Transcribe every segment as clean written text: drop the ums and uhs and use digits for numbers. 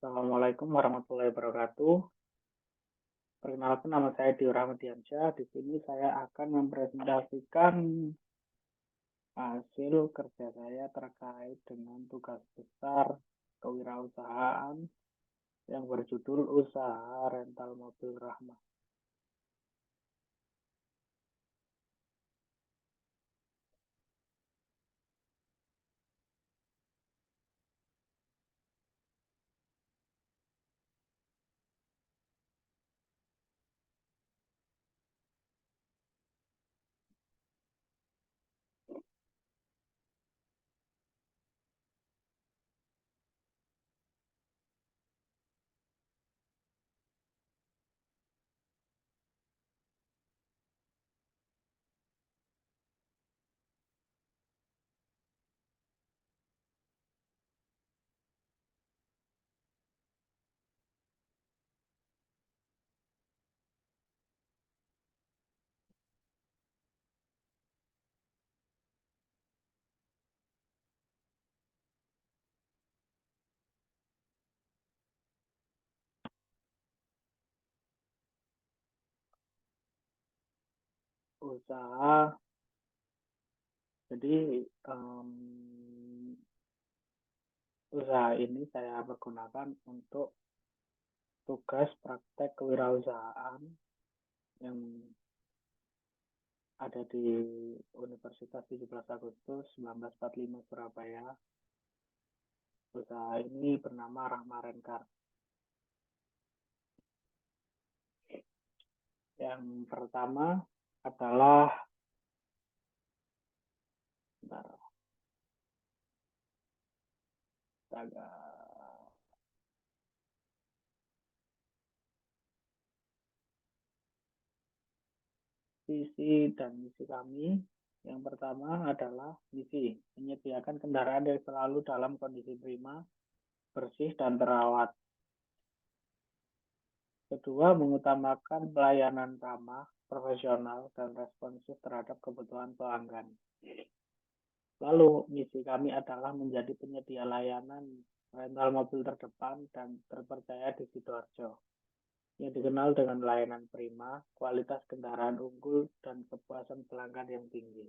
Assalamualaikum warahmatullahi wabarakatuh. Perkenalkan nama saya Dio Rahmadiansyah. Di sini saya akan mempresentasikan hasil kerja saya terkait dengan tugas besar kewirausahaan yang berjudul Usaha Rental Mobil Rahma. Usaha, jadi usaha ini saya pergunakan untuk tugas praktek kewirausahaan yang ada di Universitas 17 Agustus 1945 Surabaya. Usaha ini bernama Rahma Rencar. Yang pertama adalah bentar, visi dan misi kami. Yang pertama adalah misi, menyediakan kendaraan yang selalu dalam kondisi prima, bersih, dan terawat. Kedua, mengutamakan pelayanan ramah, profesional, dan responsif terhadap kebutuhan pelanggan. Lalu, misi kami adalah menjadi penyedia layanan rental mobil terdepan dan terpercaya di Sidoarjo, yang dikenal dengan layanan prima, kualitas kendaraan unggul, dan kepuasan pelanggan yang tinggi.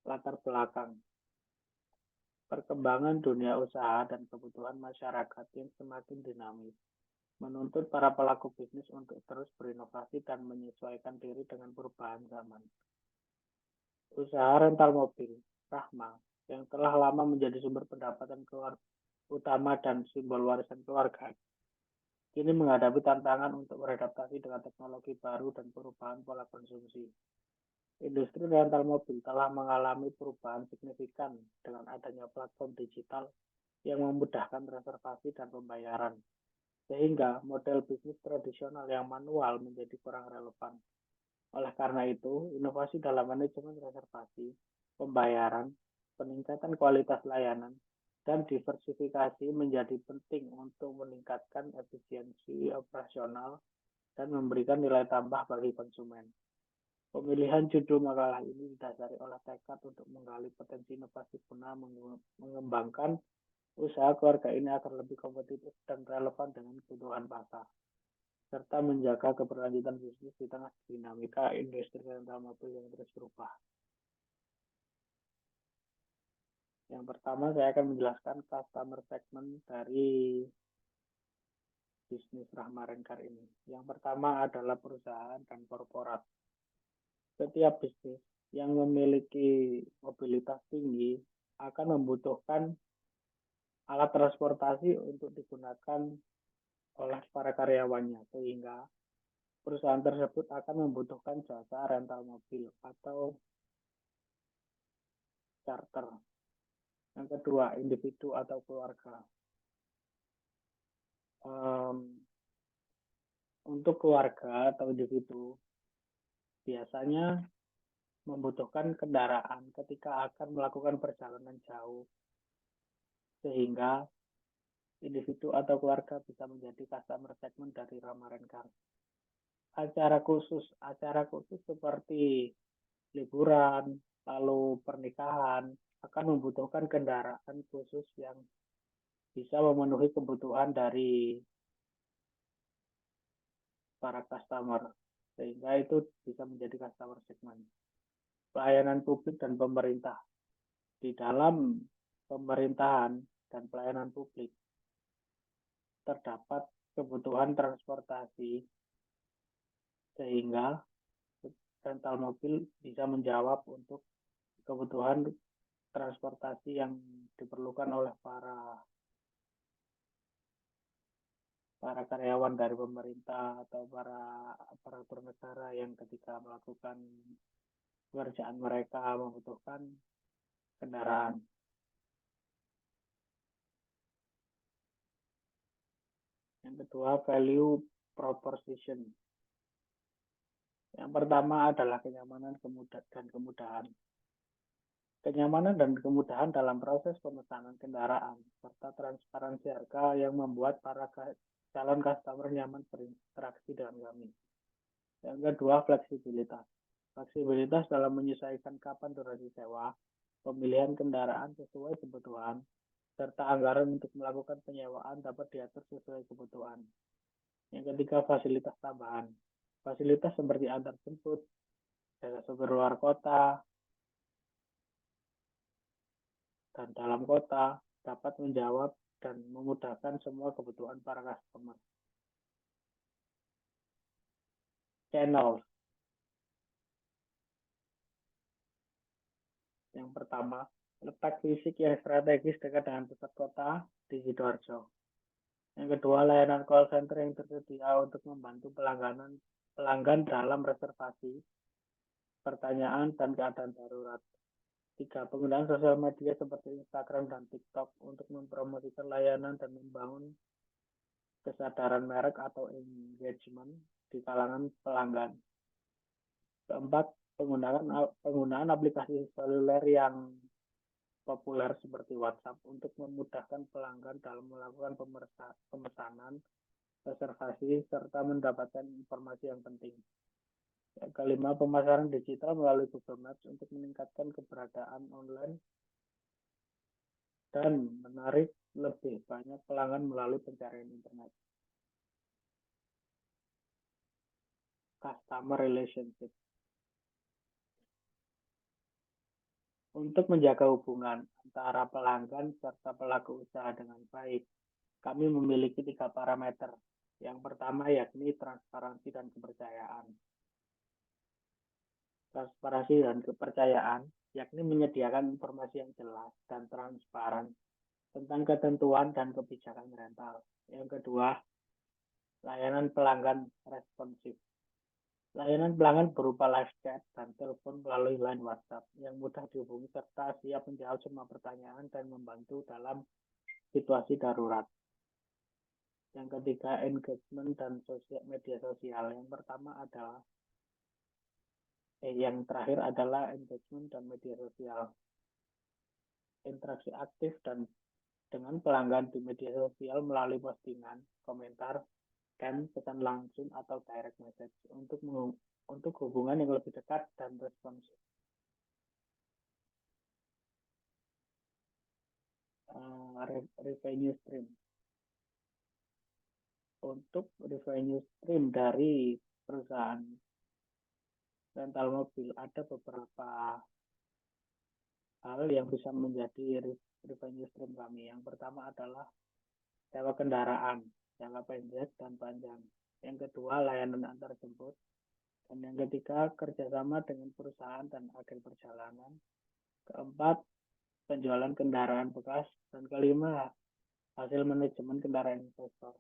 Latar belakang. Perkembangan dunia usaha dan kebutuhan masyarakat yang semakin dinamis menuntut para pelaku bisnis untuk terus berinovasi dan menyesuaikan diri dengan perubahan zaman. Usaha rental mobil, Rahma, yang telah lama menjadi sumber pendapatan utama dan simbol warisan keluarga, kini menghadapi tantangan untuk beradaptasi dengan teknologi baru dan perubahan pola konsumsi. Industri rental mobil telah mengalami perubahan signifikan dengan adanya platform digital yang memudahkan reservasi dan pembayaran, sehingga model bisnis tradisional yang manual menjadi kurang relevan. Oleh karena itu, inovasi dalam manajemen reservasi, pembayaran, peningkatan kualitas layanan, dan diversifikasi menjadi penting untuk meningkatkan efisiensi operasional dan memberikan nilai tambah bagi konsumen. Pemilihan judul makalah ini didasari oleh tekad untuk menggali potensi inovasi guna mengembangkan usaha keluarga ini agar lebih kompetitif dan relevan dengan kebutuhan pasar, serta menjaga keberlanjutan bisnis di tengah dinamika industri rental mobil yang terus berubah. Yang pertama, saya akan menjelaskan customer segment dari bisnis Rahma Rencar ini. Yang pertama adalah perusahaan dan korporat. Setiap bisnis yang memiliki mobilitas tinggi akan membutuhkan alat transportasi untuk digunakan oleh para karyawannya, sehingga perusahaan tersebut akan membutuhkan jasa rental mobil atau charter. Yang kedua, individu atau keluarga. Untuk keluarga atau individu biasanya membutuhkan kendaraan ketika akan melakukan perjalanan jauh, sehingga individu atau keluarga bisa menjadi customer segment dari Rahma Rencar. Acara khusus seperti liburan, lalu pernikahan, akan membutuhkan kendaraan khusus yang bisa memenuhi kebutuhan dari para customer, sehingga itu bisa menjadi customer segment. Pelayanan publik dan pemerintah. Di dalam pemerintahan dan pelayanan publik terdapat kebutuhan transportasi, sehingga rental mobil bisa menjawab untuk kebutuhan transportasi yang diperlukan oleh para karyawan dari pemerintah atau para aparatur negara yang ketika melakukan pekerjaan mereka membutuhkan kendaraan. Yang kedua, value proposition. Yang pertama adalah kenyamanan dan kemudahan. Kenyamanan dan kemudahan dalam proses pemesanan kendaraan, serta transparansi harga yang membuat para calon customer nyaman berinteraksi dengan kami. Yang kedua, fleksibilitas. Fleksibilitas dalam menyesuaikan kapan durasi sewa, pemilihan kendaraan sesuai kebutuhan, serta anggaran untuk melakukan penyewaan dapat diatur sesuai kebutuhan. Yang ketiga, fasilitas tambahan. Fasilitas seperti antar jemput, jasa sopir luar kota, dan dalam kota dapat menjawab dan memudahkan semua kebutuhan para customer. Channel. Yang pertama, letak fisik yang strategis dekat dengan pusat kota di Sidoarjo. Yang kedua, layanan call center yang tersedia untuk membantu pelanggan dalam reservasi, pertanyaan, dan keadaan darurat. Tiga, penggunaan sosial media seperti Instagram dan TikTok untuk mempromosikan layanan dan membangun kesadaran merek atau engagement di kalangan pelanggan. Keempat, penggunaan aplikasi seluler yang populer seperti WhatsApp untuk memudahkan pelanggan dalam melakukan pemesanan, reservasi, serta mendapatkan informasi yang penting. Yang kelima, pemasaran digital melalui Google Maps untuk meningkatkan keberadaan online dan menarik lebih banyak pelanggan melalui pencarian internet. Customer relationship. Untuk menjaga hubungan antara pelanggan serta pelaku usaha dengan baik, kami memiliki 3 parameter. Yang pertama yakni transparansi dan kepercayaan. Transparansi dan kepercayaan yakni menyediakan informasi yang jelas dan transparan tentang ketentuan dan kebijakan rental. Yang kedua, layanan pelanggan responsif. Layanan pelanggan berupa live chat dan telepon melalui line WhatsApp yang mudah dihubungi serta siap menjawab semua pertanyaan dan membantu dalam situasi darurat. Yang ketiga, engagement dan media sosial. Yang terakhir adalah engagement dan media sosial. Interaksi aktif dengan pelanggan di media sosial melalui postingan, komentar, dan pesan langsung atau direct message untuk hubungan yang lebih dekat dan responsif. Revenue stream. Untuk revenue stream dari perusahaan rental mobil ada beberapa hal yang bisa menjadi revenue stream kami. Yang pertama adalah sewa kendaraan, jangka pendek dan panjang. Yang kedua, layanan antar jemput. Dan yang ketiga, kerjasama dengan perusahaan dan agen perjalanan. Keempat, penjualan kendaraan bekas. Dan kelima, hasil manajemen kendaraan investor.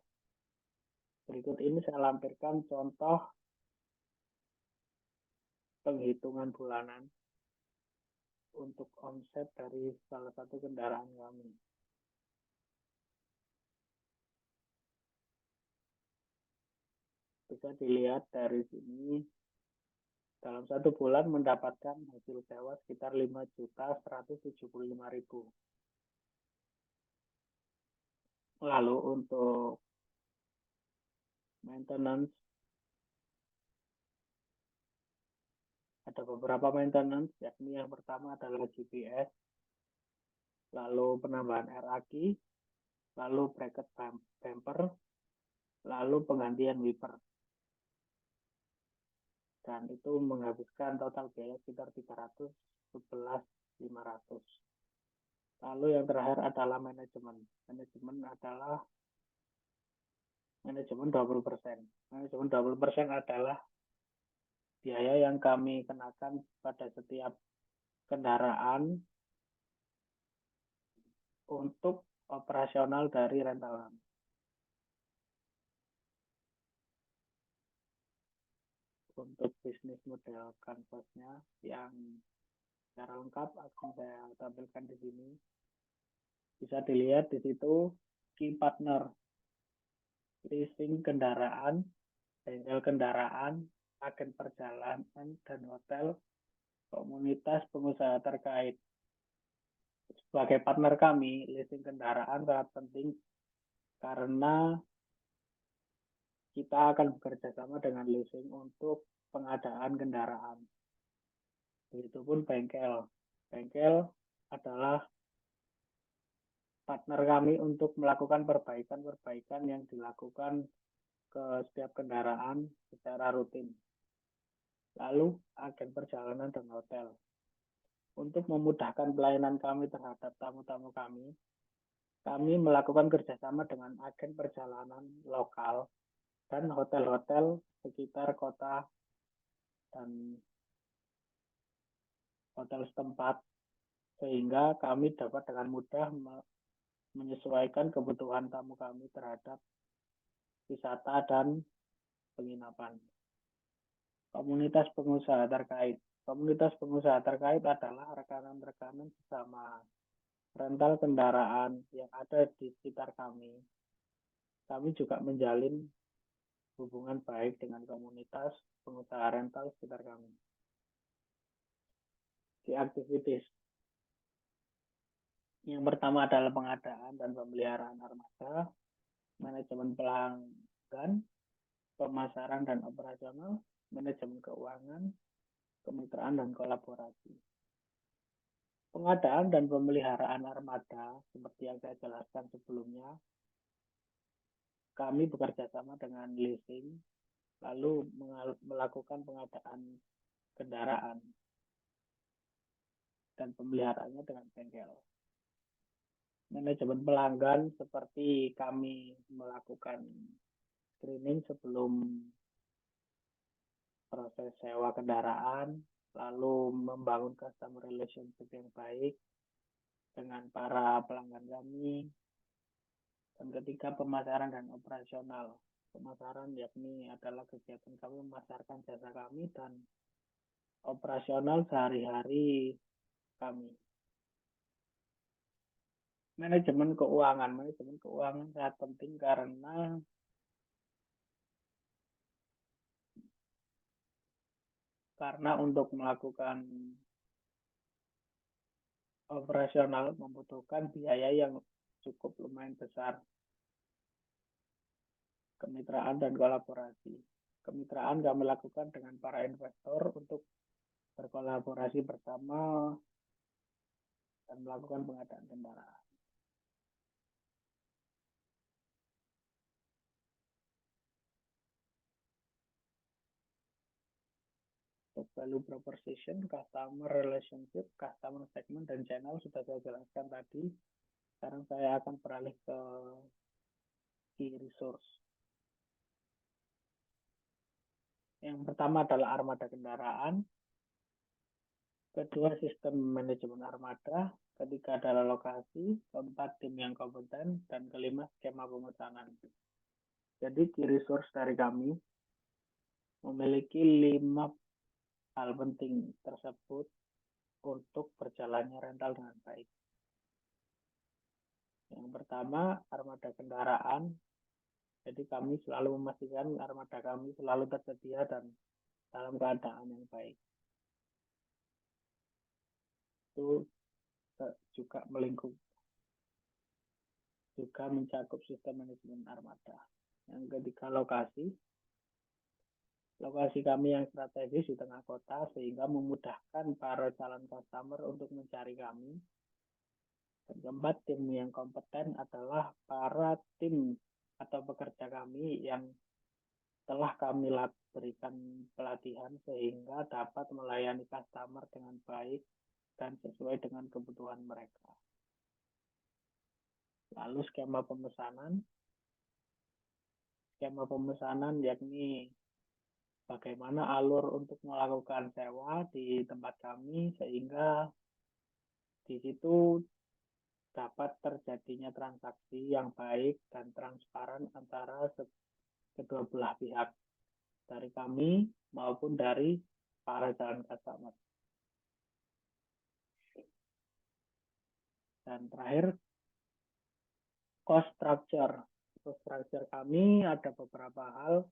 Berikut ini saya lampirkan contoh penghitungan bulanan untuk omset dari salah satu kendaraan kami. Bisa dilihat dari sini, dalam satu bulan mendapatkan hasil sewa sekitar 5.175.000. Lalu untuk maintenance, ada beberapa maintenance, yakni yang pertama adalah GPS, lalu penambahan RAQ, lalu bracket bumper, lalu penggantian wiper. Dan itu menghabiskan total biaya sekitar 311.500. Lalu yang terakhir adalah manajemen. Manajemen adalah manajemen 20%. Manajemen 20% adalah biaya yang kami kenakan pada setiap kendaraan untuk operasional dari rental kami. Untuk bisnis model kanvasnya yang secara lengkap akan saya tampilkan di sini. Bisa dilihat di situ key partner, leasing kendaraan, bengkel kendaraan, agen perjalanan dan hotel, komunitas pengusaha terkait. Sebagai partner kami, leasing kendaraan sangat penting karena kita akan bekerja sama dengan leasing untuk pengadaan kendaraan. Begitupun bengkel. Bengkel adalah partner kami untuk melakukan perbaikan-perbaikan yang dilakukan ke setiap kendaraan secara rutin. Lalu agen perjalanan dan hotel. Untuk memudahkan pelayanan kami terhadap tamu-tamu kami melakukan kerjasama dengan agen perjalanan lokal dan hotel-hotel sekitar kota dan hotel setempat, sehingga kami dapat dengan mudah menyesuaikan kebutuhan tamu kami terhadap wisata dan penginapan. Komunitas pengusaha terkait. Komunitas pengusaha terkait adalah rekanan-rekanan sesama rental kendaraan yang ada di sekitar kami. Kami juga menjalin hubungan baik dengan komunitas pengusaha rental sekitar kami. Di aktivitas yang pertama adalah pengadaan dan pemeliharaan armada, manajemen pelanggan, pemasaran dan operasional, manajemen keuangan, kemitraan dan kolaborasi. Pengadaan dan pemeliharaan armada, seperti yang saya jelaskan sebelumnya, kami bekerja sama dengan leasing, lalu melakukan pengadaan kendaraan dan pemeliharaannya dengan bengkel. Manajemen pelanggan, seperti kami melakukan screening sebelum proses sewa kendaraan, lalu membangun customer relationship yang baik dengan para pelanggan kami. Dan ketiga, pemasaran dan operasional. Pemasaran yakni adalah kegiatan kami memasarkan jasa kami, dan operasional sehari-hari kami. Manajemen keuangan. Manajemen keuangan sangat penting karena untuk melakukan operasional membutuhkan biaya yang cukup lumayan besar. Kemitraan dan kolaborasi. Kemitraan kami lakukan dengan para investor untuk berkolaborasi bersama dan melakukan pengadaan kendaraan. Untuk value proposition, customer relationship, customer segment, dan channel sudah saya jelaskan tadi. Sekarang saya akan beralih ke key resource. Yang pertama adalah armada kendaraan, kedua sistem manajemen armada, ketiga adalah lokasi, keempat tim yang kompeten, dan kelima skema pemesanan. Jadi key resource dari kami memiliki 5 hal penting tersebut untuk berjalannya rental dengan baik. Yang pertama, armada kendaraan. Jadi kami selalu memastikan armada kami selalu tersedia dan dalam keadaan yang baik. Itu juga mencakup sistem manajemen armada. Yang ketiga, lokasi. Lokasi kami yang strategis di tengah kota sehingga memudahkan para calon customer untuk mencari kami. Dan keempat, tim yang kompeten adalah para tim atau pekerja kami yang telah kami berikan pelatihan sehingga dapat melayani customer dengan baik dan sesuai dengan kebutuhan mereka. Lalu skema pemesanan yakni bagaimana alur untuk melakukan sewa di tempat kami sehingga di situ dapat terjadinya transaksi yang baik dan transparan antara kedua belah pihak, dari kami maupun dari para calon customer. Dan terakhir, cost structure. Cost structure kami ada beberapa hal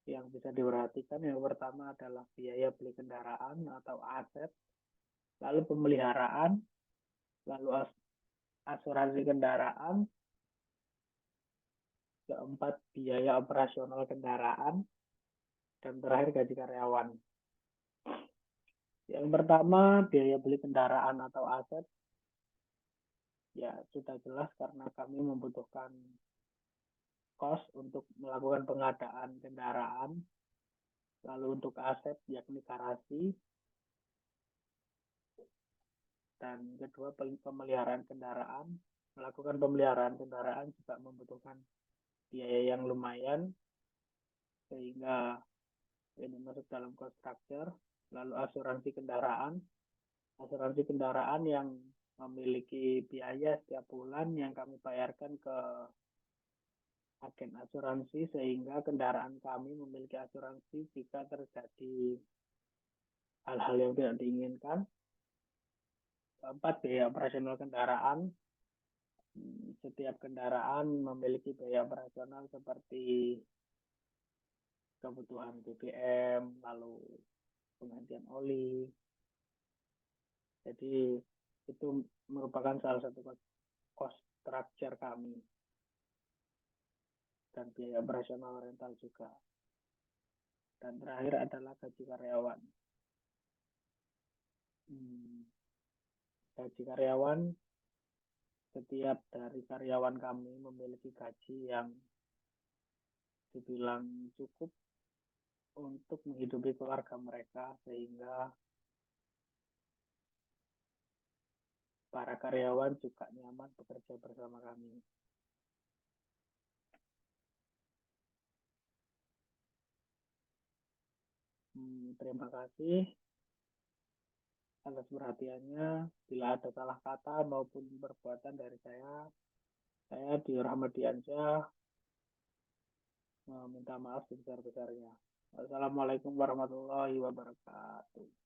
yang bisa diperhatikan. Yang pertama adalah biaya beli kendaraan atau aset, lalu pemeliharaan, lalu asuransi kendaraan, keempat biaya operasional kendaraan, dan terakhir gaji karyawan. Yang pertama, biaya beli kendaraan atau aset. Ya, sudah jelas karena kami membutuhkan cost untuk melakukan pengadaan kendaraan. Lalu untuk aset, yakni garasi. Dan kedua, pemeliharaan kendaraan. Melakukan pemeliharaan kendaraan juga membutuhkan biaya yang lumayan, sehingga ini masuk dalam cost structure. Lalu asuransi kendaraan yang memiliki biaya setiap bulan yang kami bayarkan ke agen asuransi sehingga kendaraan kami memiliki asuransi jika terjadi hal-hal yang tidak diinginkan. Keempat, biaya operasional kendaraan. Setiap kendaraan memiliki biaya operasional seperti kebutuhan BBM, lalu penggantian oli. Jadi itu merupakan salah satu cost structure kami. Dan biaya operasional rental juga. Dan terakhir adalah gaji karyawan. Gaji karyawan, setiap dari karyawan kami memiliki gaji yang dibilang cukup untuk menghidupi keluarga mereka, sehingga para karyawan juga nyaman bekerja bersama kami. Terima kasih atas perhatiannya. Bila ada salah kata maupun perbuatan dari saya Dior Hamadiansyah meminta maaf sebesar-besarnya. Wassalamualaikum warahmatullahi wabarakatuh.